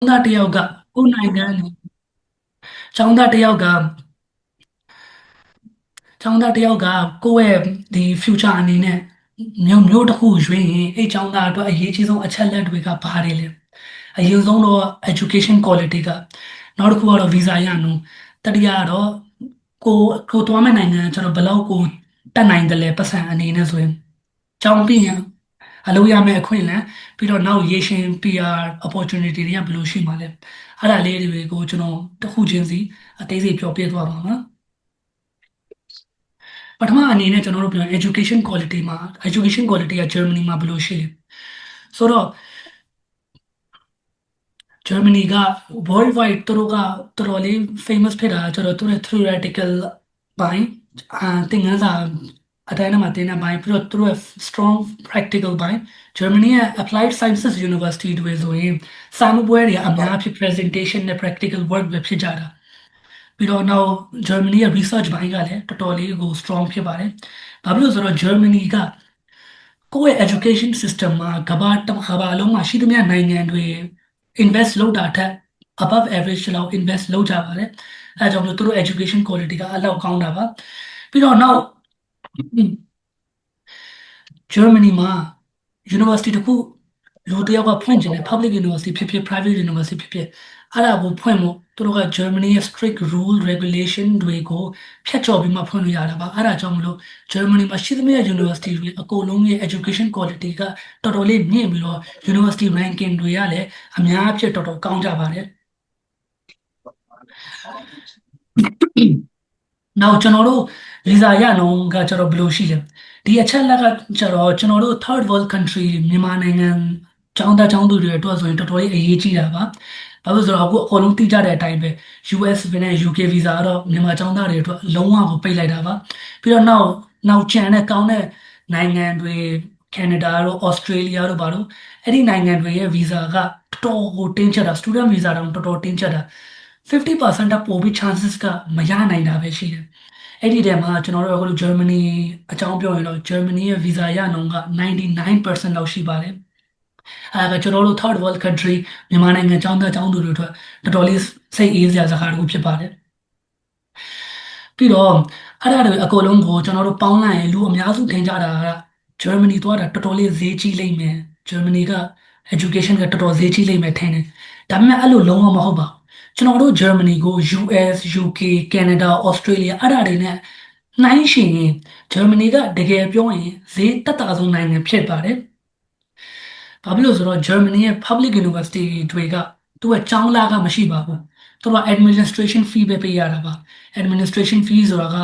သားတစ်ယောက်ကကိုယ်နိုင်ငံနဲ့ကျောင်းသားတစ်ယောက်ကကျောင်းသားတစ်ယောက်ကကိုယ့်ရဲ့ဒီ future အနေနဲ့မျိုးတစ်ခုရွေးရင်အဲ့ကျောင်းသားအတွက်အရေးကြီးဆုံးအချက်လက်တွေကဘာတွေလဲအရင်ဆုံးတော့ education quality ကနောက်တစ်ခုကတော့ visa ရအောင်တတိယကတော့ကိုကိုသွားမယ့်နိုင်ငံကျွန်တော်ဘယ်လောက်ကိုတက်နိုင်တယ်လဲပတ်စံအနေနဲ့ဆိုရင်ကျောင်းပြီးရင်အလုပ်ရမယ့်အခွင့်အလမ်းပြီးတော့နောက်ရေရှည် PR opportunity တွေကဘယ်လိုရှိမှာလဲအဲ့ဒါလေးတွေကိုကျွန်တော်တစ်ခုချင်းစီအသေးစိတ်ပြောပြသွားပါမယ်ပထမအနေနဲ့ကျွန်တော်တို့ပြော education quality မှာ education quality က Germany မှာဘယ်လိုရှိလဲဆိုတော့ Germany က worldwide သူတို့ကတော်တော်လေး famous ဖြစ်တာကျတော့သူတို့ theoretical ဘိုင်းသင်ခန်းစာအတိုင်းအမှာသင်တဲ့ဘိုင်းပြီးတော့သူတို့ရဲ့ strong practical ဘိုင်း Germany ရဲ့ applied sciences university တွေဆိုရင်စာမေးပွဲတွေအများဖြစ် presentation နဲ့ practical work ပဲဖြစ်ကြတာပြီးတော့နောက် Germany ရဲ့ research ဘိုင်းကလည်းတော်တော်လေးကို strong ဖြစ်ပါတယ်ဘာဖြစ်လို့ဆိုတော့ Germany ကကိုယ့်ရဲ့ education system မှာကမ္ဘာလုံးမှာရှိသမျှနိုင်ငံတွေ invest လုပ်တာထက် above average လောက် invest လုပ်ကြပါတယ်အဲဒါကြောင့်မို့သူတို့ education quality ကအလောက်ကောင်းတာပါပြီးတော့နောက် Germany မှာ university တခုလူတစ်ယောက်ကဖွင့်ချင်တယ် public university ဖြစ်ဖြစ် private university ဖြစ်ဖြစ်အဲ့ဒါကိုဖွင့်ဖို့သူတို့က Germany ရဲ့ strict rule regulation တွေကိုဖျက်ချော်ပြီးမှဖွင့်လို့ရတာပါအဲ့ဒါကြောင့်မလို့ Germany မှာရှိသမျှ university တွေအကုန်လုံးရဲ့ education quality ကတော်တော်လေးမြင့်ပြီးတော့ university ranking တွေကလည်းအများအပြားတော်တော်ကောင်းကြပါတယ်နောက်ကျွန်တော်တို့ visa ရနှုန်းကကျတော့ဘယ်လိုရှိလဲဒီအချက်လက်ကကျတော့ကျွန်တော်တို့ third world country မြန်မာနိုင်ငံကျောင်းသားကျောင်းသူတွေအတွက်ဆိုရင်တော်တော်လေးအရေးကြီးတာပါဘာလို့ဆိုတော့အခုအကုန်လုံးသိကြတဲ့အတိုင်းပဲ US နဲ့ UK visa ကတော့မြန်မာကျောင်းသားတွေအတွက်လုံးဝကိုပိတ်လိုက်တာပါပြီးတော့နောက်ကျန်တဲ့ကောင်းတဲ့နိုင်ငံတွေကနေဒါတို့ Australia တို့ဘာလို့အဲ့ဒီနိုင်ငံတွေရဲ့ visa ကတော်တော်ကိုတင်းကျပ်တာ student visa တောင်တော်တော်တင်းကျပ်တာ50%တပိုပြီး chances ကမရနိုင်တာပဲရှိတယ်အဲ့ဒီတည်းမှာကျွန်တော်တို့အခု Germany အကြောင်းပြောရင်တော့ Germany ရဲ့ visa ရနှုန်းက99%လောက်ရှိပါတယ်အဲဒါကျွန်တော်တို့ third world country မြန်မာနိုင်ငံចောင်းသားចောင်းသူတွေအတွက်တော်တော်လေးစိတ်အေးစရာစကားတစ်ခုဖြစ်ပါတယ်ပြီးတော့အဲ့ဒါတွေအကုန်လုံးကိုကျွန်တော်တို့ပေါင်းလိုက်ရင်လူအများစုထင်ကြတာက Germany သွားတာတော်တော်လေးဈေးကြီးလိမ့်မယ် Germany က education ကတော်တော်ဈေးကြီးလိမ့်မယ်ထင်တယ်ဒါပေမဲ့အဲ့လိုလုံးဝမဟုတ်ပါဘူးကျွန်တော်တို့ Germany ကို US UK Canada Australia အဲ့ဒါတွေနဲ့နှိုင်းယှဉ်ရင် Germany ကတကယ်ပြောရင်ဈေးတက်တာဆုံးနိုင်ငံဖြစ်ပါတယ်ဘာဖြစ်လို့ဆိုတော့ Germany ရဲ့ public university တွေကသူကကျောင်းလာကမရှိပါဘူးသူက administration fee ပဲပေးရတာပါ administration fee ဆိုတာက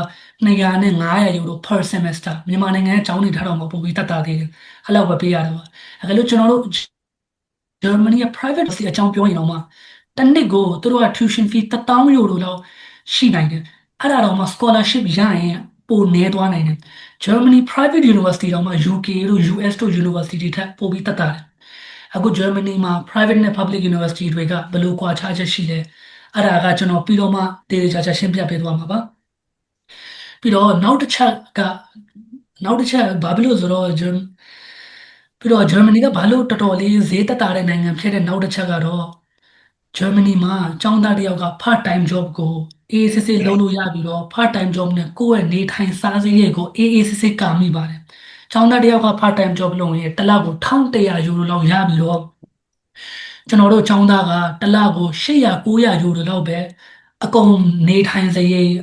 200နဲ့900 euro per semester မြန်မာနိုင်ငံရဲ့ကျောင်းတွေထားတော့မပို့ပြီးတတ်တာသေးတယ်အဲ့လောက်ပဲပေးရတာပါအဲ့လိုကျွန်တော်တို့ Germany ရဲ့ private university အကြောင်းပြောရင်တော့မှတစ်နှစ်ကိုသူတို့က tuition fee 1000 euro လောက်ရှိနိုင်တယ်အဲ့ဒါတော့မှ scholarship ရရင်ပိုနေသွားနိုင်တယ် Germany private university တော့မှ UK တို့ US တို့ university တွေထက်ပိုပြီးတက်တာတယ်အခု Germany မှာ private နဲ့ public university တွေကဘယ်လိုကွာခြားချက်ရှိလဲအဲ့ဒါကကျွန်တော်ပြီးတော့မှတည်တည်ချာချာရှင်းပြပေးသွားမှာပါပြီးတော့နောက်တစ်ချက်ဘာဖြစ်လို့ဆိုတော့ပြီးတော့ Germany ကဘာလို့တော်တော်လေးဈေးသက်သာတဲ့နိုင်ငံဖြစ်တဲ့နောက်တစ်ချက်ကတော့ Germany မှာကျောင်းသားတစ်ယောက်က part time job ကိုအေးအေးဆေးဆေးလုပ်လို့ရပြီးတော့ part time job နဲ့ကိုယ့်ရဲ့နေထိုင်စားစရိတ်ကိုအေးအေးဆေးဆေးကာမိပါတယ်ကျောင်းသားတစ်ယောက်က part time job လုပ်ရင်တစ်လကို1100 ယူရိုလောက်ရပြီးတော့ကျွန်တော်တို့ကျောင်းသားကတစ်လကို800 900 ယူရိုလောက်ပဲအကုန်နေထိုင်စရိတ်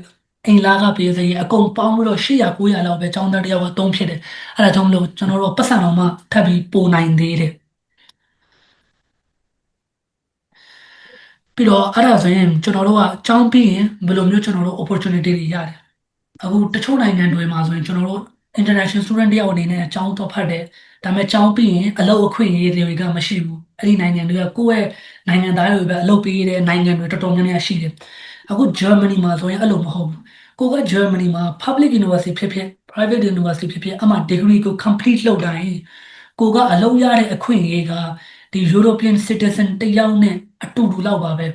အိမ်လာကပေးစရိတ်အကုန်ပေါင်းပြီးတော့800 900လောက်ပဲကျောင်းသားတစ်ယောက်ကသုံးဖြစ်တယ်အဲ့ဒါကြောင့်မလို့ကျွန်တော်တို့ပတ်စံတော်မှထပ်ပြီးပိုနိုင်သေးတယ်ပြီးတော့အဲ့ဒါဆိုရင်ကျွန်တော်တို့ကကျောင်းပြီးရင်ဘယ်လိုမျိုးကျွန်တော်တို့ opportunity တွေရတယ်အခုတချို့နိုင်ငံတွေမှာဆိုရင်ကျွန်တော်တို့ international student တယောက်အနေနဲ့အကြောင်းတော့ဖတ်တယ်ဒါပေမဲ့ကျောင်းပြီးရင်အလုပ်အခွင့်အရေးတွေကမရှိဘူးအဲ့ဒီနိုင်ငံတွေကကိုယ့်ရဲ့နိုင်ငံသားတွေပဲအလုပ်ပေးတဲ့နိုင်ငံတွေတော်တော်များများရှိတယ်အခု Germany မှာဆိုရင်အဲ့လိုမဟုတ်ဘူးကိုက Germany မှာ public university ဖြစ်ဖြစ် private university ဖြစ်ဖြစ်အမှ degree ကို complete လုပ်တိုင်းကိုကအလုပ်ရတဲ့အခွင့်အရေးကဒီ European citizen တယောက်နဲ့အတူတူလောက်ပါပဲ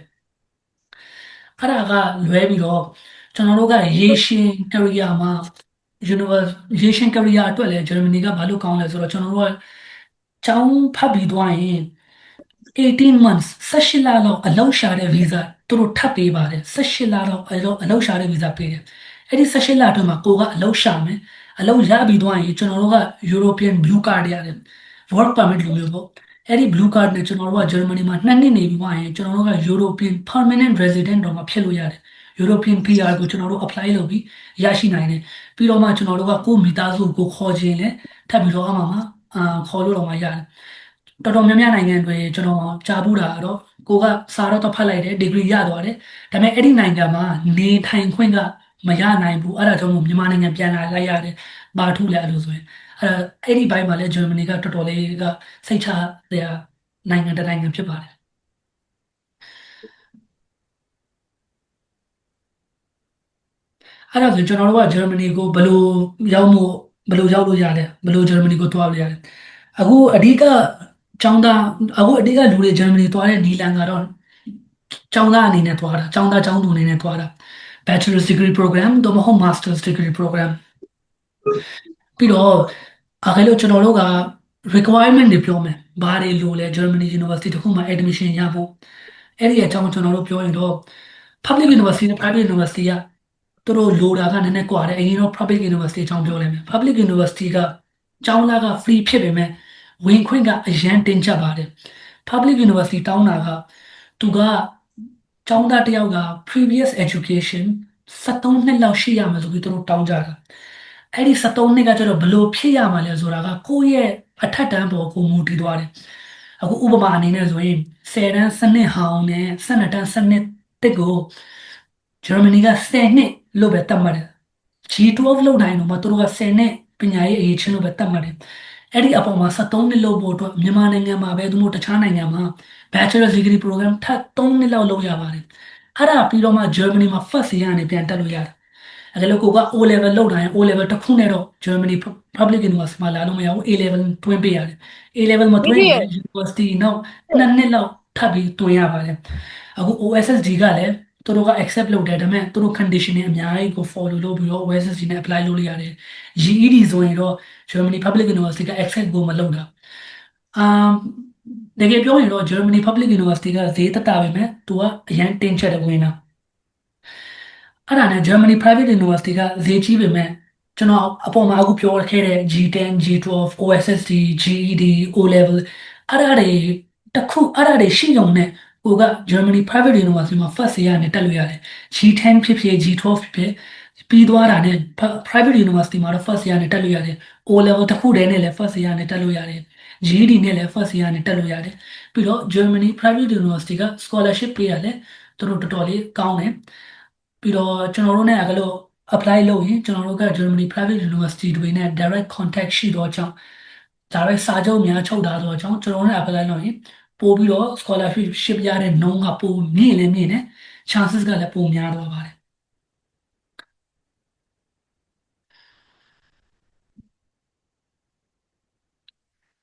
အဲ့ဒါကလွဲပြီးတော့ကျွန်တော်တို့ကရေရှည် career မှာ ရေရှည် career အတွက်လည်းဂျာမနီကဘာလို့ကောင်းလဲဆိုတော့ကျွန်တော်တို့ကကျောင်းဖတ်ပြီးသွားရင် 18 months 18လလောက်အလောက်ရှာတဲ့ visa သူတို့ထပ်ပေးပါတယ်18လလောက်အလောက်ရှာတဲ့ visa ပေးတယ်အဲ့ဒီ18လအတွင်းမှာကိုကအလောက်ရှာမယ်အလောက်ရပြီးသွားရင်ကျွန်တော်တို့က European Blue Card ရတယ် work permit လိုမျိုးပေါ့အဲ့ဒီ Blue Card နဲ့ကျွန်တော်တို့ကဂျာမနီမှာ2 နှစ်နေပြီးသွားရင်ကျွန်တော်တို့က European Permanent Resident တော့မှဖြစ်လို့ရတယ် European PR ကိုကျွန်တော်တို့ apply လုပ်ပြီးရရှိနိုင်တယ်ပြီးတော့မှကျွန်တော်တို့ကကိုယ့်မိသားစုကိုခေါ်ခြင်းလဲထပ်ပြီးတော့အမှမှာခေါ်လို့တော့မှရတယ်တော်တော်များများနိုင်ငံတွေကျွန်တော်ကြားဘူးတာတော့ကိုကစာတော့ဖတ်လိုက်တယ်ဒီဂရီရသွားတယ်ဒါပေမဲ့အဲ့ဒီနိုင်ငံမှာနေထိုင်ခွင့်ကမရနိုင်ဘူးအဲ့ဒါကြောင့်မို့မြန်မာနိုင်ငံပြန်လာလိုက်ရတယ်ဘာထူးလဲအဲ့လိုဆိုရင်အဲ့ဒီဘိုင်းမှာလဲဂျာမနီကတော်တော်လေးကစိတ်ချတဲ့နိုင်ငံတစ်နိုင်ငံဖြစ်ပါတယ်အဲ့ဒါဆိုကျွန်တော်တို့ကဂျာမနီကိုရောက်မှုဘယ်လိုရောက်လို့ရလဲဘယ်လိုဂျာမနီကိုသွားလို့ရလဲအခုအဓိကကျောင်းသားအခုအဓိကလူတွေဂျာမနီသွားတဲ့နီလန်ကတော့ကျောင်းသားအနေနဲ့သွားတာကျောင်းသားကျောင်းသူအနေနဲ့သွားတာ Bachelor's Degree Program သို့မဟုတ် Master's Degree Program ပြီးတော့အဲလိုကျွန်တော်တို့က requirement တွေပြောမယ်ဘာတွေလိုလဲ Germany University တခုမှ admission ရဖို့အဲ့ဒီအကြောင်းကျွန်တော်တို့ပြောရင်တော့ public university နဲ့ private university ကသူတို့လိုတာကနည်းနည်းကွာတယ်အရင်တော့ public university အကြောင်းပြောလိုက်မယ် public university ကကျောင်းသားက free ဖြစ်ပေမဲ့ဝင်ခွင့်ကအရန်တင်းကျပ်ပါတယ် public university တောင်းတာကသူကကျောင်းသားတစ်ယောက်က previous education 73နှစ်လောက်ရှိရမယ်ဆိုပြီးသူတို့တောင်းကြတာအဲ့ဒီ73နှစ်ကကျတော့ဘယ်လိုဖြစ်ရမှာလဲဆိုတာကကိုယ့်ရဲ့အထက်တန်းပေါ်ကိုမူတည်သွားတယ်အခုဥပမာအနေနဲ့ဆိုရင်10တန်းစနစ်ဟောင်းနဲ့12တန်းစနစ်တစ်ကိုဂျာမနီက10နှစ်လို့ပဲသတ်မှတ်တယ် G12 လောက်နိုင်တော့မှသူတို့က10နှစ်ပညာရေးအရေးချင်းလို့ပဲသတ်မှတ်တယ်အဲ့ဒီအပေါ်မှာ73နှစ်လို့ဖို့အတွက်မြန်မာနိုင်ငံမှာပဲသူတို့တခြားနိုင်ငံမှာ Bachelor Degree Program ထပ်3နှစ်လောက်လုပ်ရပါတယ်အဲ့ဒါပြီးတော့မှ Germany မှာ first year ကနေပြန်တက်လို့ရတယ်အဲ့ဒါလို့ကိုက O level လောက်တိုင်း O level တစ်ခုနဲ့တော့ Germany Public University မှာလာလို့မရဘူး A level တွင်းပေးရတယ် A level မတွင်းရင် University နောက်2 နှစ်လောက်ထပ်ပြီးတွင်းရပါတယ်အခု OSSD ကလည်းသူတို့က accept လုပ်တယ်ဒါပေမဲ့သူတို့ condition တွေအများကြီးကို follow လုပ်ပြီးတော့ OSSD နဲ့ apply လုပ်လို့ရတယ် GED ဆိုရင်တော့ Germany Public University က accept ကိုမလုပ်တာအမ်တကယ်ပြောရင်တော့ Germany Public University ကဈေးသက်သာပဲမဲ့သူကအရန်တင်းချက်တဲ့ဝင်တာအဲ့ဒါနဲ့ Germany Private University ကဈေးကြီးပေမဲ့ကျွန်တော်အပေါ်မှာအခုပြောခဲ့တဲ့ G10, G12, OSSD, GED, O level အဲ့ဒါတွေအဲ့ဒါတွေရှိုံနဲ့ကိုက Germany Private University မှာ first year နဲ့တက်လို့ရတယ် G10 ဖြစ်ဖြစ် G12 ဖြစ်ဖြစ်ပြီးသွားတာနဲ့ private university မှာတော့ first year နဲ့တက်လို့ရတယ် O level တစ်ခုတည်းနဲ့လည်း first year နဲ့တက်လို့ရတယ် GED နဲ့လည်း first year နဲ့တက်လို့ရတယ်ပြီးတော့ Germany Private University က scholarship ပေးရတယ်သူတို့တော်တော်လေးကောင်းတယ်ပြီးတော့ကျွန်တော်တို့ ਨੇ အဲ့လို apply လုပ်ရင်ကျွန်တော်တို့က Germany Private University တွေနဲ့ direct contact ရှိတော့ကြောင့် direct စာချုပ်များချုပ်ထားတော့ကြောင့်ကျွန်တော်တို့ ne apply လုပ်ရင်ပို့ပြီးတော့ scholarship ရတဲ့နှုန်းကပိုမြင့်လည်းမြင့်တယ် chances ကလည်းပိုများတော့ပါတယ်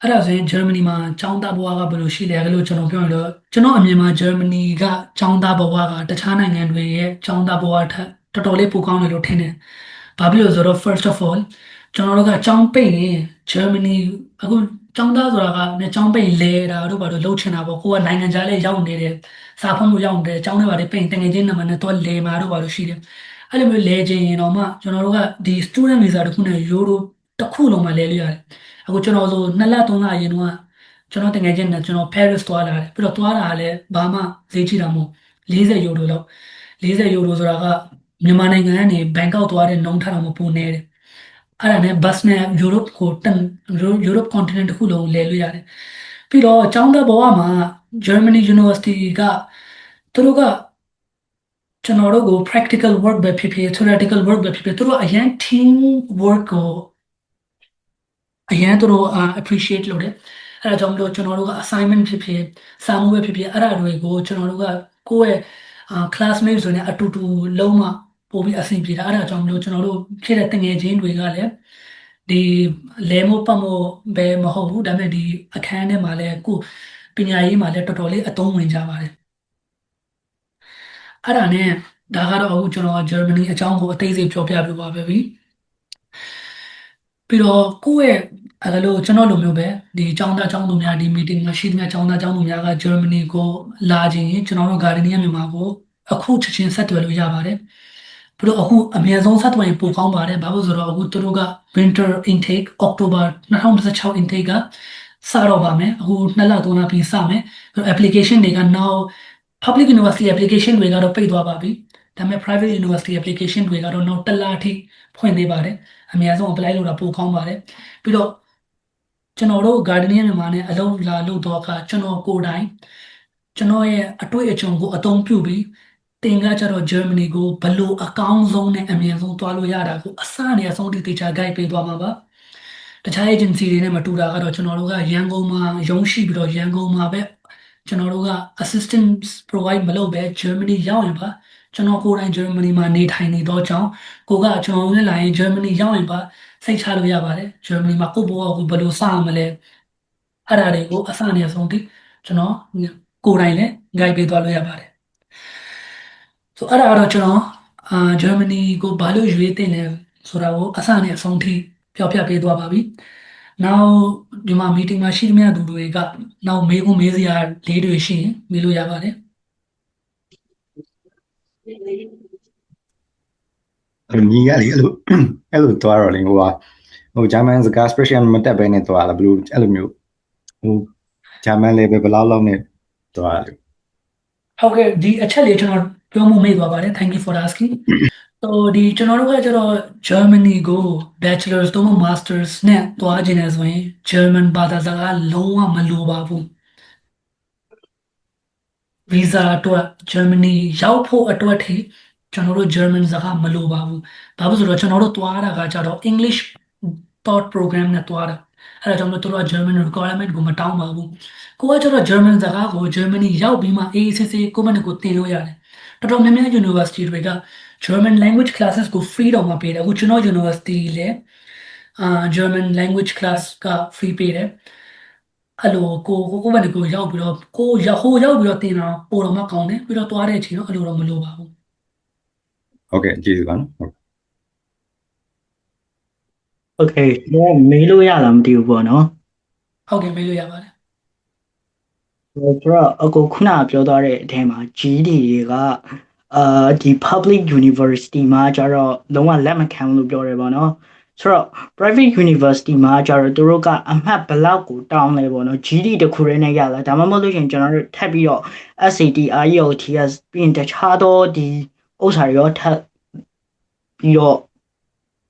အဲ့ဒါဆိုရင်ဂျာမနီမှာចောင်းသားဘဝကဘယ်လိုရှိလဲအဲ့လိုကျွန်တော်ပြောရင်တော့ကျွန်တော်အမြင်မှာဂျာမနီကចောင်းသားဘဝကတခြားနိုင်ငံတွေရဲ့ចောင်းသားဘဝထက်တော်တော်လေးပိုကောင်းတယ်လို့ထင်တယ်။ဘာဖြစ်လို့လဲဆိုတော့ first of all ကျွန်တော်တို့ကចောင်းပိတ်ရင်ဂျာမနီအခုចောင်းသားဆိုတာကចောင်းပိတ်လဲတာတို့ဘာလို့လှုပ်ချင်တာပေါ့ကိုကနိုင်ငံခြားလေးရောက်နေတယ်စာဖတ်လို့ရောက်နေတယ်ចောင်းထဲမှာပိတ်တငယ်ချင်းနံပါတ်နဲ့တော့လဲမှာတို့ဘာလို့ရှိတယ်အဲ့လိုမျိုးလဲခြင်းရင်တော့မှကျွန်တော်တို့ကဒီ student visa တခုနဲ့ယူရိုတစ်ခုလုံးမှလဲလို့ရတယ်အခုကျွန်တော်ဆို2 လ 3 လအရင်တော့ကျွန်တော်တကယ်ချင်းနဲ့ကျွန်တော် Paris သွားလာတယ်ပြီးတော့သွားတာကလည်းဘာမှဈေးကြီးတာမဟုတ်40ယူရိုလောက်40ယူရိုဆိုတာကမြန်မာနိုင်ငံကနေဘန်ကောက်သွားတဲ့နှုန်းထားတော့မပိုနေတယ်အဲ့ဒါနဲ့ bus နဲ့ Europe ကိုEurope continent တစ်ခုလုံးလဲလို့ရတယ်ပြီးတော့ကျောင်းသားဘဝမှာ Germany University ကသူတို့ကကျွန်တော်တို့ကို practical work ပဲဖြစ်ဖြစ် theoretical work ပဲဖြစ်ဖြစ်သူတို့အရင် team work ကိုအရင်သူတို့appreciate လုပ်တယ်အဲ့ဒါကြောင့်မလို့ကျွန်တော်တို့က assignment ဖြစ်ဖြစ်စာမှုပဲဖြစ်ဖြစ်အဲ့ဒါတွေကိုကျွန်တော်တို့ကကိုယ့်ရဲ့classmate ဆိုနေအတူတူလုံးဝပို့ပြီးအဆင်ပြေတာအဲ့ဒါကြောင့်မလို့ကျွန်တော်တို့ဖြစ်တဲ့တငယ်ချင်းတွေကလည်းဒီလဲမို့ပတ်မို့ပဲမဟုတ်ဘူးဒါပေမဲ့ဒီအခန်းထဲမှာလည်းကိုပညာရေးမှာလည်းတော်တော်လေးအသုံးဝင်ကြပါတယ်အဲ့ဒါနဲ့ဒါကတော့အခုကျွန်တော်ဂျာမနီအကြောင်းကိုအသေးစိတ်ပြောပြပြပါပဲပြီပြီးတော့ကိုယ့်ရဲ့ အဲ့လိုကျွန်တော်လိုမျိုးပဲဒီចောင်းသားចောင်းသူများဒီ meeting မှာရှိသမျှចောင်းသားចောင်းသူများက Germany ကိုလာခြင်းရင်ကျွန်တော်တို့ Gardenia မြန်မာကိုအခုချက်ချင်းဆက်သွယ်လို့ရပါတယ်ပြီးတော့အခုအများဆုံးဆက်သွယ်ရင်ပိုကောင်းပါတယ်ဘာလို့ဆိုတော့အခုသူတို့က winter intake October 2016 intake ကစတော့ပါမယ်အခု2လ3လပြီးစမယ်ပြီးတော့ application တွေက now public university application တွေကတော့ပိတ်သွားပါပြီဒါပေမဲ့ private university application တွေကတော့နောက်1လအထိဖွင့်သေးပါတယ်အများဆုံး apply လုပ်တာပိုကောင်းပါတယ်ပြီးတော့ကျွန်တော်တို့ Gardenia မြန်မာနဲ့အလုပ်လာလုပ်တော့အခါကျွန်တော်ကိုယ်တိုင်ကျွန်တော်ရဲ့အတွေ့အကြုံကိုအသုံးပြုပြီးတင်ကကြတော့ Germany ကိုဘလို့အကောင်းဆုံးနဲ့အမြင့်ဆုံးသွားလို့ရတာကိုအစနဲ့အဆုံးထိတေချာ guide ပေးသွားမှာပါတခြား agency တွေနဲ့မတူတာကတော့ကျွန်တော်တို့ကရန်ကုန်မှာရုံးရှိပြီးတော့ရန်ကုန်မှာပဲကျွန်တော်တို့က assistance provide မလုပ်ပဲ Germany ရောက်ရင်ပါကျွန်တော်ကိုယ်တိုင် Germany မှာနေထိုင်နေတော့ကြောင်းကိုကကျွန်တော်နဲ့လာရင် Germany ရောက်ရင်ပါစိတ်ချလို့ရပါတယ်ဂျာမနီမှာကိုယ့်ဘဝကိုဘယ်လိုစရမလဲအဲ့ဒါတွေကိုအစအနည်းဆုံးသိကျွန်တော်ကိုယ်တိုင်လည်း guide ပေးသွားလို့ရပါတယ်ဆိုအဲ့ဒါကတော့ကျွန်တော်ဂျာမနီကိုဘာလို့ရွေးတင်လဲဆိုတာကိုအစအနည်းအဆုံးထိပြောပြပေးသွားပါပြီနောက်ဒီမှာ meeting မှာရှိသမျှသူတွေကနောက်မေးခွန်းမေးစရာလေးတွေရှိရင်မေးလို့ရပါတယ်ညီကလေအဲ့လိုသွားတော့လေဟိုဂျာမန်စကား special မတက်ဘဲနဲ့သွားလာဘလို့အဲ့လိုမျိုးဟိုဂျာမန် level ဘယ်လောက်နဲ့သွားလဲဟုတ်ကဲ့ဒီအချက်လေးကျွန်တော်ပြောမှုမေ့သွားပါတယ် thank you for asking ဆိုဒီကျွန်တော်တို့ကကျတော့ Germany ကို Bachelor's သို့မဟုတ် Masters နဲ့သွားခြင်းလဲဆိုရင် German ဘာသာစကားလုံးဝမလိုပါဘူး visa အတွက် Germany ရောက်ဖို့အတွက်ထိကျွန်တော်တို့ German စကားမလိုပါဘူး။ဘာလို့ဆိုတော့ကျွန်တော်တို့သွားတာကကျတော့ English thought program နဲ့သွားတာ။အဲ့ဒါကြောင့်မို့သူတို့က German requirement ကိုမတောင်းပါဘူး။ကိုကကျတော့ German စကားကို Germany ရောက်ပြီးမှအေးအေးဆေးဆေးကိုယ့်မနဲ့ကိုသင်လို့ရတယ်။တော်တော်များများ university တွေက German language classes ကို free တော့မပေးတယ်။အခုကျွန်တော် university လည်းGerman language class က free ပေးတယ်။အဲ့လိုကိုယ့်ဘက်ကိုရောက်ပြီးတော့ကိုရောက်ပြီးတော့တင်တာပိုတော့မှကောင်းတယ်ပြီးတော့သွားတဲ့အချိန်တော့အဲ့လိုတော့မလိုပါဘူး ဟုတ်ကဲ့ကျေးဇူးပါနော်ဟုတ် Okay တော့မေးလို့ရလားမသိဘူးပေါ့နော်ဟုတ်ကဲ့မေးလို့ရပါတယ်ဆိုတော့အခုခုနပြောသွားတဲ့အထဲမှာ GD တွေကဒီ public university မှာကျတော့လုံးဝလက်မခံဘူးလို့ပြောတယ်ပေါ့နော်ဆိုတော့ private university မှာကျတော့သူတို့ကအမှတ်ဘယ်လောက်ကိုတောင်းလဲပေါ့နော် GD တစ်ခုတည်းနဲ့ရလားဒါမှမဟုတ်လို့ရှိရင်ကျွန်တော်တို့ထပ်ပြီးတော့ SAT IELTS ပြီးရင်တခြားသောဒီဥစ္စာတွေရောထပ်ပြီးတော့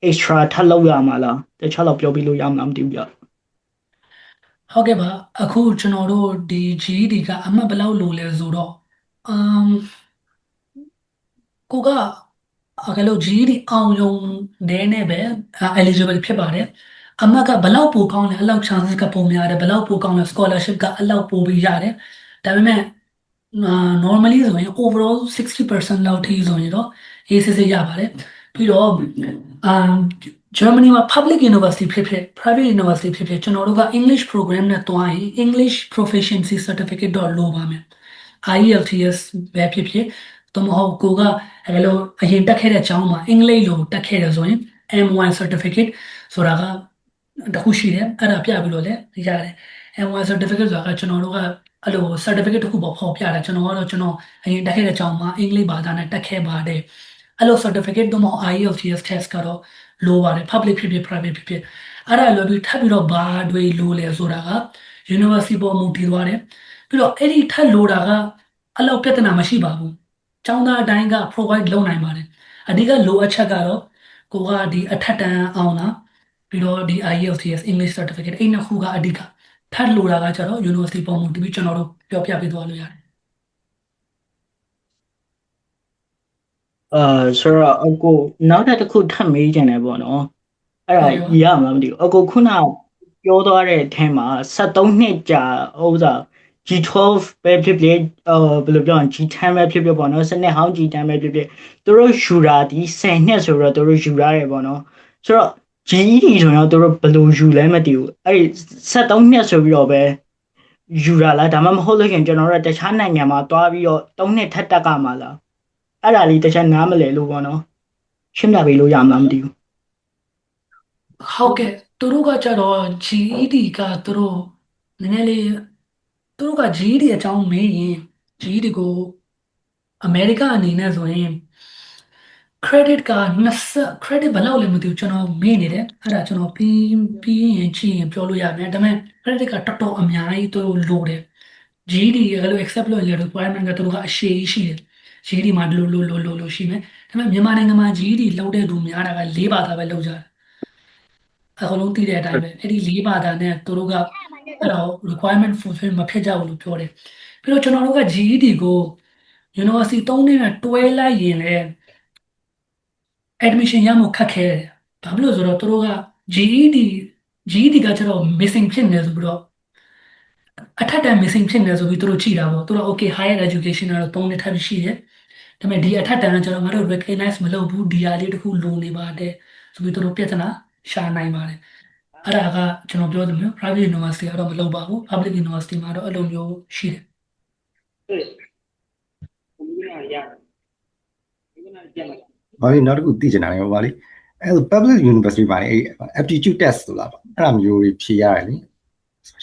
extra ထပ်လုပ်ရမှာလားတခြားတော့ပြောပြလို့ရမှာမသိဘူးကြဟုတ်ကဲ့ပါအခုကျွန်တော်တို့ဒီ GED ကအမှတ်ဘယ်လောက်လိုလဲဆိုတော့အမ်ကိုကလို့ GED အောင်ရုံနဲ့ပဲ eligible ဖြစ်ပါတယ်အမှတ်ကဘယ်လောက်ပိုကောင်းလဲအဲ့လောက် chances ကပိုများတယ်ဘယ်လောက်ပိုကောင်းလဲ scholarship ကအဲ့လောက်ပိုပြီးရတယ်ဒါပေမဲ့ normally ဆိုရင် overall 60% လောက်ထိဆိုရင်တော့ ACC ရပါတယ်ပြီးတော့Germany မှာ public university ဖြစ်ဖြစ် private university ဖြစ်ဖြစ်ကျွန်တော်တို့က English program နဲ့တွားရင် English proficiency certificate တော့လိုပါမယ် IELTS ပဲဖြစ်ဖြစ်သို့မဟုတ်ကိုကအဲ့လိုအရင်တက်ခဲ့တဲ့အကြောင်းမှာအင်္ဂလိပ်လိုတက်ခဲ့တယ်ဆိုရင် M1 certificate ဆိုတာကတခုရှိတယ်အဲ့ဒါပြပြီးတော့လည်းရတယ် M1 certificate ဆိုတာကကျွန်တော်တို့ကအဲ့လို certificate တခုပေါ်ဖော်ပြတာကျွန်တော်အရင်တက်ခဲ့တဲ့အကြောင်းမှာအင်္ဂလိပ်ဘာသာနဲ့တက်ခဲ့ပါတယ်အဲ့လို certificate တော့မဟုတ် IELTS test ကတော့လိုပါတယ် public ဖြစ်ဖြစ် private ဖြစ်ဖြစ်အဲ့ဒါလိုပြီးထပ်ပြီးတော့ဘာတွေလိုလဲဆိုတာက university ပေါ်မူတည်သွားတယ်ပြီးတော့အဲ့ဒီထပ်လိုတာကအဲ့လောက်ပြဿနာမရှိပါဘူးကျောင်းသားအတိုင်းက provide လုပ်နိုင်ပါတယ်အဓိကလိုအပ်ချက်ကတော့ကိုကဒီအထက်တန်းအောင်လားပြီးတော့ဒီ IELTS English certificate အဲ့နှစ်ခုကအဓိကထပ်လိုတာကကျတော့ university ပေါ်မူတည်ပြီးကျွန်တော်တို့ပြောပြပေးသွားလို့ရတယ်ဆိုတော့အခုနောက်တစ်ခုထပ်မေးချင်တယ်ပေါ့နော်အဲ့ဒါရမလားမသိဘူးအခုခုနပြောသွားတဲ့အထဲမှာ73နှစ်ကြာဥစ္စာ G12 ပဲဖြစ်ဖြစ်ဘယ်လိုပြောရလဲ G10 ပဲဖြစ်ဖြစ်ပေါ့နော်စနစ်ဟောင်း G10 ပဲဖြစ်ဖြစ်သူတို့ယူတာဒီ10နှစ်ဆိုတော့သူတို့ယူရတယ်ပေါ့နော်ဆိုတော့ GED ဆိုတော့သူတို့ဘယ်လိုယူလဲမသိဘူးအဲ့73နှစ်ဆိုပြီးတော့ပဲယူတာလားဒါမှမဟုတ်လို့ရှင်ကျွန်တော်တို့တခြားနိုင်ငံမှာတွားပြီးတော့3နှစ်ထပ်တက်ကမှာလားအဲ့ဒါလေးတခြားနားမလဲလို့ပေါ့နော်ရှင်းပြပေးလို့ရမှာမသိဘူးဟုတ်ကဲ့ သူတို့ကကြတော့ GED ကသူတို့နည်းနည်းလေးသူတို့က GED အကြောင်းမေးရင် GED ကိုအမေရိကအနေနဲ့ဆိုရင် credit က20 credit ဘယ်လောက်လဲမသိဘူးကျွန်တော်မေ့နေတယ်အဲ့ဒါကျွန်တော်ပြီးရင်ကြည့်ရင်ပြောလို့ရမယ်ဒါပေမဲ့ credit ကတော်တော်အများကြီးသူတို့လိုတယ် GED အဲ့လို accept လုပ်ရတဲ့ requirement ကသူတို့ကအရှိရှိတယ် GED မှာလိုရှိမယ်ဒါပေမဲ့မြန်မာနိုင်ငံမှာ GED လောက်တဲ့သူများတာက၄ဘာသာပဲလောက်ကြတယ်အကုန်လုံးသိတဲ့အတိုင်းပဲအဲ့ဒီ၄ဘာသာနဲ့သူတို့ကအဲ့တော့ requirement fulfill မဖြစ်ကြဘူးလို့ပြောတယ်ပြီးတော့ကျွန်တော်တို့က GED ကို university 3နှစ်နဲ့တွဲလိုက်ရင်လည်း admission ရဖို့ခက်ခဲတယ်။ဘာဖြစ်လို့လဲဆိုတော့သူတို့က GED ကကျတော့ missing ဖြစ်နေဆိုပြီးတော့အထက်တန်း missing ဖြစ်နေဆိုပြီးသူတို့ကြည့်တာပေါ့။သူတို့ okay higher education ကတော့3နှစ်ထပ်ပြီးရှိတယ်။ဒါပေမဲ့ဒီအထက်တန်းကကျတော့ငါတို့ recognize မလုပ်ဘူးဒီဟာလေးတစ်ခုလိုနေပါတယ်ဆိုပြီးသူတို့ပြဿနာရှာနိုင်ပါတယ်။အဲ့ဒါကကျွန်တော်ပြောသလိုမျိုး private university ကတော့မလုပ်ပါဘူး။ public university မှာတော့အဲ့လိုမျိုးရှိတယ်။ ဘာလို့နောက်တစ်ခုသိချင်တာလဲဟိုပါလေအဲ့ public university မှာလေ aptitude test ဆိုတာပါအဲ့ဒါမျိုးဖြေရတယ်လေ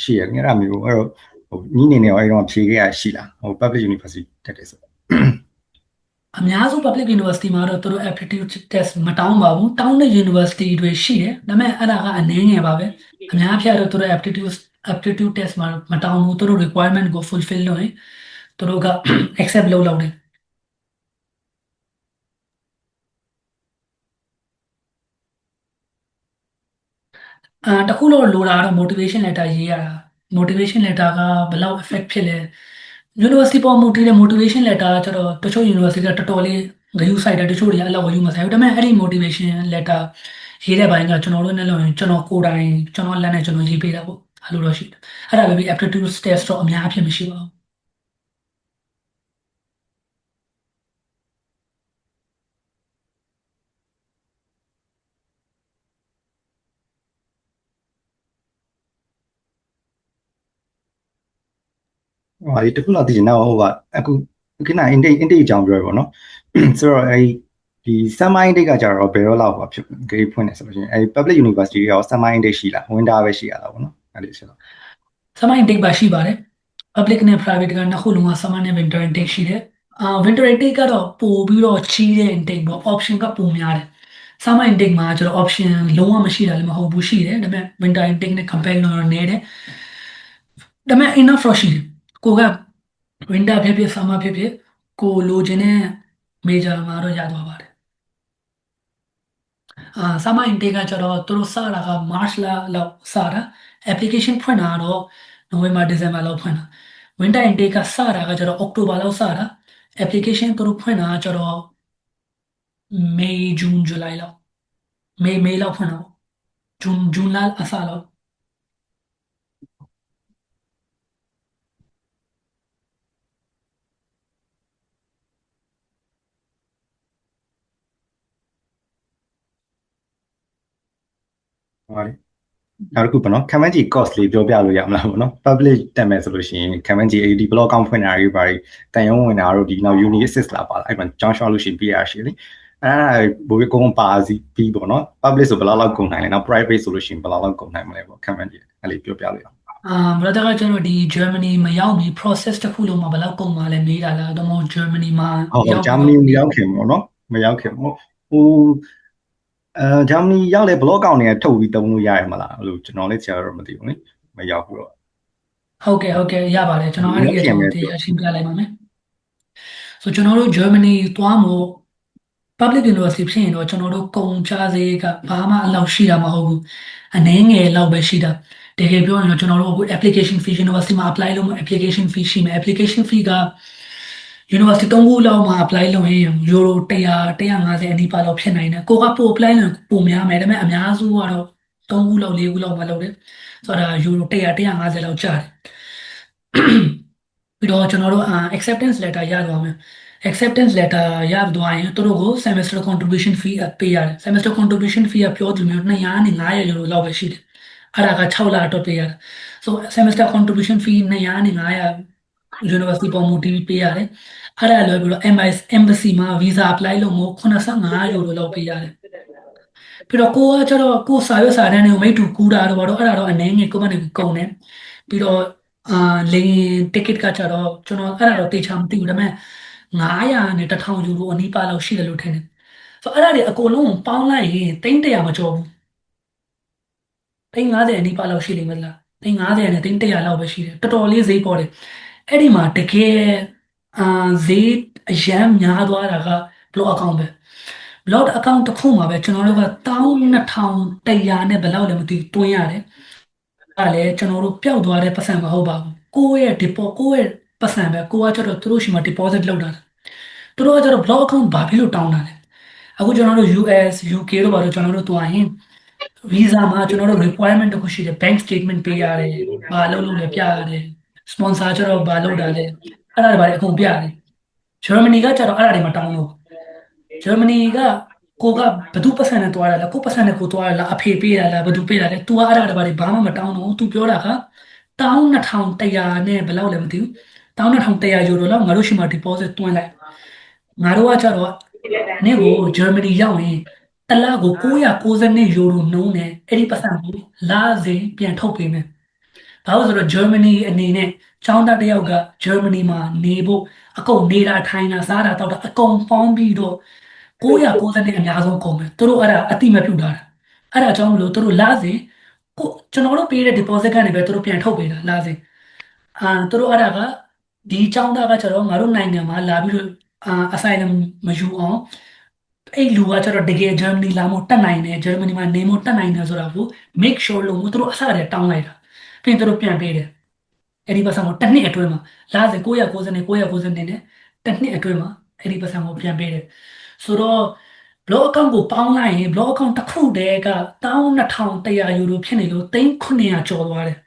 ရှိရတယ်အဲ့ဒါမျိုးအဲ့တော့ဟိုညီနေနေရောအဲ့တော့ဖြေခဲ့ရရှိလားဟို public university တက်တယ်ဆိုအများစု public university မှာတော့သူတို့ aptitude test မတောင်းပါဘူးတောင်းတဲ့ university တွေရှိတယ်ဒါပေမဲ့အဲ့ဒါကအနည်းငယ်ပါပဲအများဖြတ်တော့သူတို့ aptitude test မှာမတောင်းဘူးသူတို့ requirement ကို fulfill လုပ်ရင်သူတို့က accept လုပ်တယ်တခုတော့လိုတာတော့ motivation letter ရေးရတာ motivation letter ကဘယ်လောက် effect ဖြစ်လဲ university ပေါ်မူတည်တဲ့ motivation letter ကကျတော့တချို့ university ကတော်တော်လေးဂရုစိုက်တယ်တချို့တွေကအဲ့လောက်ဂရုမစိုက်ဘူးဒါပေမဲ့အဲ့ဒီ motivation letter ရေးတဲ့ဘိုင်းကကျွန်တော်တို့နဲ့လို့ရင်ကျွန်တော်ကိုယ်တိုင်ကျွန်တော်လက်နဲ့ကျွန်တော်ရေးပေးတာပေါ့အဲ့လိုတော့ရှိတယ်အဲ့ဒါပဲပြီး aptitude test တော့အများအပြားမရှိပါဘူးဟိုပါလေတစ်ခုလောက်သိချင်တော့ဟိုပါအခုခဏ intake အကြောင်းပြောရပါတော့ဆိုတော့အဲ့ဒီ summer intake ကကြတော့ဘယ်တော့လောက်ပါဖြစ် grade ဖွင့်နေဆိုလို့ရှိရင်အဲ့ public university ရော summer intake ရှိလား winter ပဲရှိရတာပေါ့နော်အဲ့ဒီဆိုတော့ summer intake ပါရှိပါတယ် public နဲ့ private ကနှစ်ခုလုံးက summer နဲ့ winter intake ရှိတယ်winter intake ကတော့ပို့ပြီးတော့ကြီးတဲ့ intake ပေါ့ option ကပိုများတယ် summer intake မှာကျတော့ option လုံးဝမရှိတာလည်းမဟုတ်ဘူးရှိတယ်ဒါပေမဲ့ winter intake နဲ့ compare လုပ်ရနေတယ်ဒါပေမဲ့ enough တော့ရှိတယ်ကိုက winter ဖြစ်ဖြစ် summer ဖြစ်ဖြစ်ကိုလိုချင်တဲ့ major မှာတော့ရသွားပါတယ်summer intake ကကျတော့သူတို့စတာက March လလောက်စတာ application ဖွင့်တာတော့ November December လောက်ဖွင့်တာ winter intake ကစတာကကျတော့ October လောက်စတာ application သူတို့ဖွင့်တာကကျတော့ May June July လောက် May လောက်ဖွင့်တာပေါ့ June လအစလောက်ဟိုပါလေနောက်တစ်ခုပေါ့နော် Kamenji cost လေးပြောပြလို့ရမလားပေါ့နော် public တက်မယ်ဆိုလို့ရှိရင် Kamenji AD blog account ဖွင့်တာတွေပါတန်ရုံးဝင်တာတို့ဒီနောက် uni assist လာပါလားအဲ့မှာကြောင်းရှောက်လို့ရှိရင်ပြရရှိလေအဲ့ဒါဘိုးကုန်းပါစီပြီးပေါ့နော် public ဆိုဘယ်လောက်ကုန်နိုင်လဲနောက် private ဆိုလို့ရှိရင်ဘယ်လောက်ကုန်နိုင်မလဲပေါ့ Kamenji အဲ့လေးပြောပြလို့ရအောင်brother ကကျွန်တော်ဒီ Germany မရောက်မီ process တစ်ခုလုံးမှာဘယ်လောက်ကုန်မှာလဲမေးတာလားတော့ Germany မှာဟုတ် Germany မရောက်ခင်ပေါ့နော်မရောက်ခင်ပေါ့ဟိုဂျာမနီရောက်လေ blog account တွေကထုတ်ပြီးသုံးလို့ရရမလားအဲ့လိုကျွန်တော်လည်းဆရာတော့မသိဘူးလေမရောက်ဘူးတော့ဟုတ်ကဲ့ရပါတယ်ကျွန်တော်အဲ့ဒီအကြောင်းတရားရှင်းပြလိုက်ပါမယ်ဆိုကျွန်တော်တို့ Germany သွားမို့ public university ဖြစ်ရင်တော့ကျွန်တော်တို့ကုန်ချစေးကဘာမှအလောက်ရှိတာမဟုတ်ဘူးအနည်းငယ်လောက်ပဲရှိတာတကယ်ပြောရင်တော့ကျွန်တော်တို့အခု application fee university မှာ apply လုပ်မယ် application fee ရှိမယ် application fee က university 3ခုလောက်မှာ apply လုပ်ရင် euro 100 150အနီးပါလောက်ဖြစ်နိုင်တယ်ကိုကပို apply လုပ်ပိုများမယ်ဒါပေမဲ့အများစုကတော့3ခုလောက်4ခုလောက်မှလုပ်တယ်ဆိုတော့ euro 100 150လောက်ကျတယ်ပြီးတော့ကျွန်တော်တို့ acceptance letter ရသွားမယ် acceptance letter ရသွားရင်သူတို့ကို semester contribution fee ပေးရတယ် semester contribution fee ကပြောသူမျိုး200နဲ့900 euro လောက်ပဲရှိတယ်အဲ့ဒါက6လအတွက်ပေးရတယ် so semester contribution fee 200နဲ့900 university ပေါ်မူတည်ပေးရတယ်အဲ့ဒါလည်းပြီးတော့ embassy မှာ visa apply လုပ်ဖို့85 euro လောက်ပေးရတယ် ပြီးတော့ကိုကကျတော့ကိုစာရွက်စာတမ်းတွေကိုမိတ္တူကူးတာတော့ဘာလို့အဲ့ဒါတော့အနေငယ်ကိုမနေကုန်တယ်ပြီးတော့လေticket ကကျတော့ကျွန်တော်အဲ့ဒါတော့တေချာမသိဘူးဒါပေမဲ့900နဲ့1000ယူရိုအနီးပါးလောက်ရှိတယ်လို့ထင်တယ်ဆိုတော့အဲ့ဒါတွေအကုန်လုံးပေါင်းလိုက်ရင်300မကျော်ဘူး350အနီးပါးလောက်ရှိလိမ့်မယ်လား350နဲ့300လောက်ပဲရှိတယ်တော်တော်လေးဈေးပေါ်တယ်အဲ့ဒီမှာတကယ်ဈေးအရန်များသွားတာက blog account ပဲ blog account တစ်ခုမှာပဲကျွန်တော်တို့က12100နဲ့ဘယ်လောက်လဲမသိဘူးတွင်းရတယ်အဲ့ဒါလည်းကျွန်တော်တို့ပျောက်သွားတဲ့ပတ်စံမဟုတ်ပါဘူးကိုယ့်ရဲ့ deposit ကိုယ့်ရဲ့ပတ်စံပဲကိုကကျတော့သူတို့ရှိမှ deposit လုပ်တာသူတို့ကကျတော့ blog account ဘာဖြစ်လို့တောင်းတာလဲအခုကျွန်တော်တို့ US UK တို့ဘာလို့ကျွန်တော်တို့တွားရင် visa မှာကျွန်တော်တို့ requirement တစ်ခုရှိတယ် bank statement ပေးရတယ်ဘာလုပ်လို့လဲပြရတယ် sponsor ကျတော့ဘာလုပ်တာလဲအဲ့ဒါတွေဘာတွေအကုန်ပြရတယ် Germany ကကျတော့အဲ့ဒါတွေမတောင်းလို့ Germany ကကိုကဘသူပတ်စံနဲ့တွားရလားကိုပတ်စံနဲ့ကိုတွားရလားအဖေပေးရလားဘသူပေးရလဲ तू ကအဲ့ဒါတွေဘာတွေဘာမှမတောင်းတော့ तू ပြောတာက12100နဲ့ဘယ်လောက်လဲမသိဘူး12100ယူရိုလောက်ငါတို့ရှိမှ deposit တွင်းလိုက်ငါတို့ကကျတော့နေ့ကို Germany ရောက်ရင်တစ်လကို992ယူရိုနှုန်းနဲ့အဲ့ဒီပတ်စံကိုလာစဉ်ပြန်ထုတ်ပေးမယ်။ဘာလို့ဆိုတော့ Germany အနေနဲ့ចောင်းသားတစ်ယောက်က Germany မှာနေဖို့အကုန်နေတာထိုင်တာစားတာတောက်တာအကုန်ပေါင်းပြီးတော့990နဲ့အများဆုံးကုန်မယ်။သူတို့အဲ့ဒါအတိမပြုတ်တာ။အဲ့ဒါကြောင့်မလို့သူတို့လာစဉ်ကိုကျွန်တော်တို့ပေးတဲ့ deposit ကနေပဲသူတို့ပြန်ထုတ်ပေးတာလာစဉ်သူတို့အဲ့ဒါကဒီចောင်းသားကကျတော့ငါတို့နိုင်ငံမှာလာပြီးတော့asylum မယူအောင်အဲ့လူကကျတော့တကယ် Germany လာမို့တက်နိုင်တယ် Germany မှာနေမို့တက်နိုင်တယ်ဆိုတာကို make sure လို့သူတို့အစားတယ်တောင်းလိုက်တာပြီးရင်သူတို့ပြန်ပေးတယ်အဲ့ဒီပတ်စံကိုတစ်နှစ်အတွင်းမှာလာစေ990နဲ့990နဲ့တစ်နှစ်အတွင်းမှာအဲ့ဒီပတ်စံကိုပြန်ပေးတယ်ဆိုတော့ blog account ကိုပေါင်းလိုက်ရင် blog account တစ်ခုတည်းက12100ယူရိုဖြစ်နေလို့3900ကျော်သွားတယ်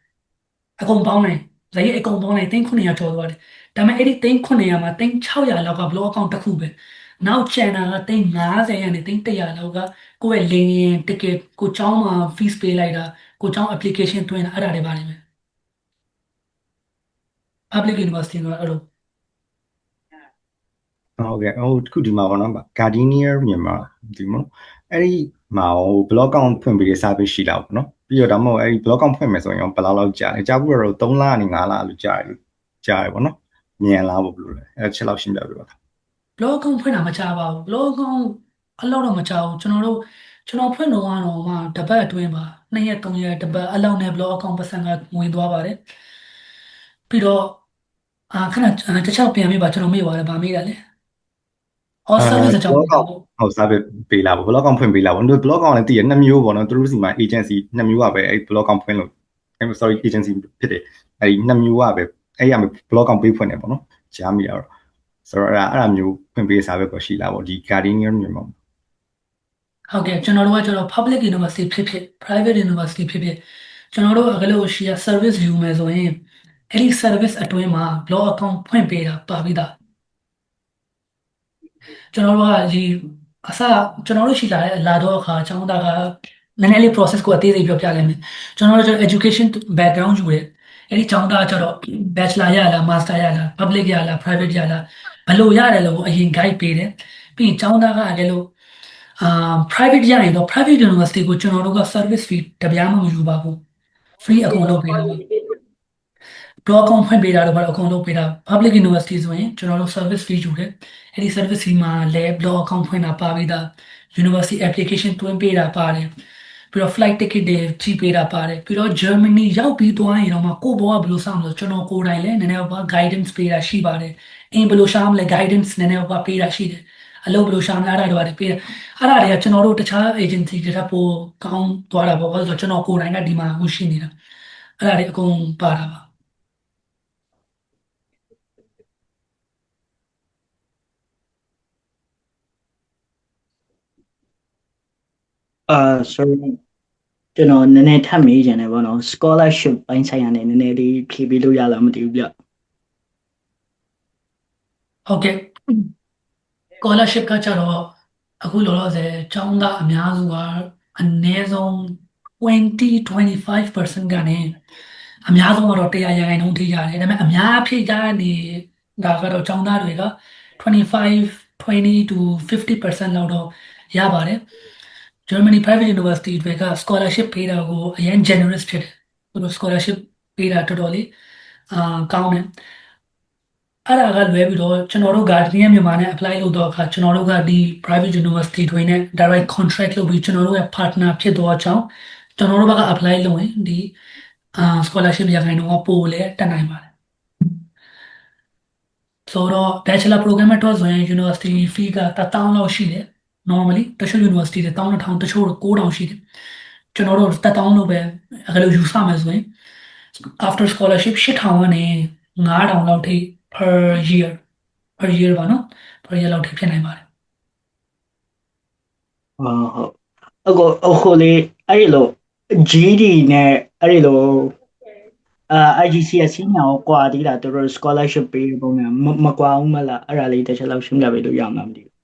အကုန်ပေါင်းလိုက်ဇာတ်အကုန်ပေါင်းလိုက်3900ကျော်သွားတယ်ဒါပေမဲ့အဲ့ဒီ3900မှာ600လောက်က blog account တစ်ခုပဲနောက် channel က50ရနဲ့100လောက်ကကိုယ့်ရဲ့ link ရင် ticket ကိုចောင်းမှာ fees ပေးလိုက်တာကိုចောင်း application တွင်းတာအဲ့ဒါတွေပါတယ်ပဲ public university တော့အဲ့လို ဟုတ်ကဲ့ဟိုတခုဒီမှာပေါ့နော် Gardenia မြန်မာဒီမလို့အဲ့ဒီမှာဟို blog account ဖွင့်ပြီးတဲ့ service ရှိလားပေါ့နော်ပြီးတော့ဒါမှမဟုတ်အဲ့ဒီ blog account ဖွင့်မယ်ဆိုရင်ဘယ်လောက်ကြာလဲကြာဘူးတော့3လနဲ့5လလို့ကြာတယ်ပေါ့နော်မြန်လားပေါ့ဘယ်လိုလဲအဲ့ချက်လောက်ရှင်းပြပေးပါ blog account ဖွင့်တာမချပါဘူး blog account အဲ့လောက်တော့မချဘူးကျွန်တော်ဖွင့်တော့မှတပတ်အတွင်းပါ2ရက်3ရက်တပတ်အဲ့လောက်နဲ့ blog account ပတ်စံကဝင်သွားပါတယ်ပြီးတော့ခဏတခြားပြန်ပေးပါကျွန်တော်မေ့ပါတယ်ဗာမေးတာလေ all service အကြောင်း blog account ဟုတ်စားပေးလာပေါ့ blog account ဖွင့်ပေးလာပေါ့တို့ blog account လည်းတည်ရ2မျိုးပေါ့နော်သူတို့စီမှာ agency 2မျိုးကပဲအဲ့ blog account ဖွင့်လို့ sorry agency ဖြစ်တယ်အဲ့ဒီ2မျိုးကပဲအဲ့ရမယ် blog account ပေးဖွင့်တယ်ပေါ့နော်ကြားမိတာတော့ဆိုတော့အဲ့ဒါမျိုးဖွင့်ပေးစားပဲပေါ့ရှိလာပေါ့ဒီ Gardenia မြန်မာဟုတ်ကဲ့ကျွန်တော်တို့ကကျတော့ public university ဖြစ်ဖြစ် private university ဖြစ်ဖြစ်ကျွန်တော်တို့အကလို့ရှိရ service ယူမယ်ဆိုရင်အဲ့ဒီ service အတွင်းမှာ blog account ဖွင့်ပေးတာပါပြီးသားကျွန်တော်တို့ကဒီအစကျွန်တော်တို့ရှိလာတော့အခါကျောင်းသားကနည်းနည်းလေး process ကိုအသေးစိတ်ပြောပြလိုက်မယ်ကျွန်တော်တို့ education background ယူတယ်အဲ့ဒီကျောင်းသားကျတော့ bachelor ရလား master ရလား public ရလား private ရလားဘယ်လိုရတယ်လို့အရင် guide ပေးတယ်ပြီးရင်ကျောင်းသားကလည်းလို့private ရရင်တော့ private university ကိုကျွန်တော်တို့က service fee တပြားမှမယူပါဘူး free အကုန်လုပ်ပေးတာပါ blog account ဖွင့်ပေးတာတော့ဘာလို့အကုန်လုပ်ပေးတာ public university ဆိုရင်ကျွန်တော်တို့ service fee ယူတယ်အဲ့ဒီ service fee မှာလည်း blog account ဖွင့်တာပါပြီးသား university application တွင်းပေးတာပါတယ်ပြီးတော့ flight ticket တွေကြီးပေးတာပါတယ်ပြီးတော့ Germany ရောက်ပြီးသွားရင်တော့မှကိုယ့်ဘဝဘယ်လိုစောင့်လို့ကျွန်တော်ကိုယ်တိုင်လည်းနည်းနည်းပါ guidance ပေးတာရှိပါတယ်အင်းဘယ်လိုရှာမလဲ guidance နည်းနည်းပါပေးတာရှိတယ်အလုပ်ဘယ်လိုရှာမလဲအဲ့ဒါတွေပေးတယ်အဲ့ဒါတွေကကျွန်တော်တို့တခြား agency တွေထပ်ပိုကောင်းသွားတာပေါ့ဘာလို့ဆိုတော့ကျွန်တော်ကိုယ်တိုင်ကဒီမှာအခုရှိနေတာအဲ့ဒါတွေအကုန်ပါတာပါဆိုကျွန်တော်နည်းနည်းထပ်မေးချင်တယ်ပေါ့နော် scholarship ပိုင်းဆိုင်ရာနဲ့နည်းနည်းလေးဖြေပေးလို့ရလားမသိဘူးဗျဟုတ်ကဲ့ scholarship ကကျတော့အခုလောလောဆယ်ကျောင်းသားအများစုကအနည်းဆုံး20-25% ကနေအများဆုံးကတော့100%ထိရတယ်ဒါပေမဲ့အများအဖြစ်နေတာကတော့ကျောင်းသားတွေက25 20 to 50% လောက်တော့ရပါတယ် Germany private university တွေက scholarship ပေးတာကိုအရင် generous ဖြစ်တယ်သူတို့ scholarship ပေးတာတော်တော်လေးကောင်းတယ်အဲ့ဒါကလွဲပြီးတော့ကျွန်တော်တို့ကဒီမြန်မာနဲ့ apply လုပ်တော့အခါကျွန်တော်တို့ကဒီ private university တွေနဲ့ direct contract လုပ်ပြီးကျွန်တော်တို့ရဲ့ partner ဖြစ်တော့အကြောင်းကျွန်တော်တို့ဘက်က apply လုပ်ရင်ဒီscholarship ရခိုင်တော့ပို့လဲတက်နိုင်ပါတယ်ဆိုတော့ bachelor program အတွက်ဆိုရင် university fee က1000လောက်ရှိတယ် normally တချို့ university တွေ12000တချို့9000ရှိတယ်ကျွန်တော်တို့1000လို့ပဲအဲ့လိုယူဆမယ်ဆိုရင် after scholarship 8000ကနေ9000လောက်ထိ per year ပါနော် per year လောက်ထိဖြစ်နိုင်ပါတယ် ဟုတ်အခုလေအဲ့ဒီလို GD နဲ့အဲ့ဒီလို IGCSE နဲ့ကွာသေးတာသူတို့ scholarship ပေးပုံနဲ့မကွာဘူးမလားအဲ့ဒါလေးတစ်ချက်လောက်ရှင်းပြပေးလို့ရမှာမသိဘူး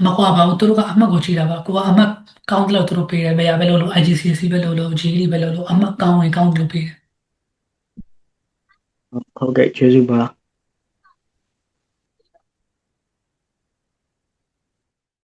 မကွာပါဘူးသူတို့ကအမှတ်ကိုကြည့်တာပါကိုကအမှတ်ကောင်းတယ်လို့သူတို့ပေးတယ်ဘယ်ရပဲလို့ IGCSE ပဲလို့ GD ပဲလို့အမှတ်ကောင်းရင်ကောင်းတယ်လို့ပေးတယ် ဟုတ်ကဲ့ကျေးဇူးပါ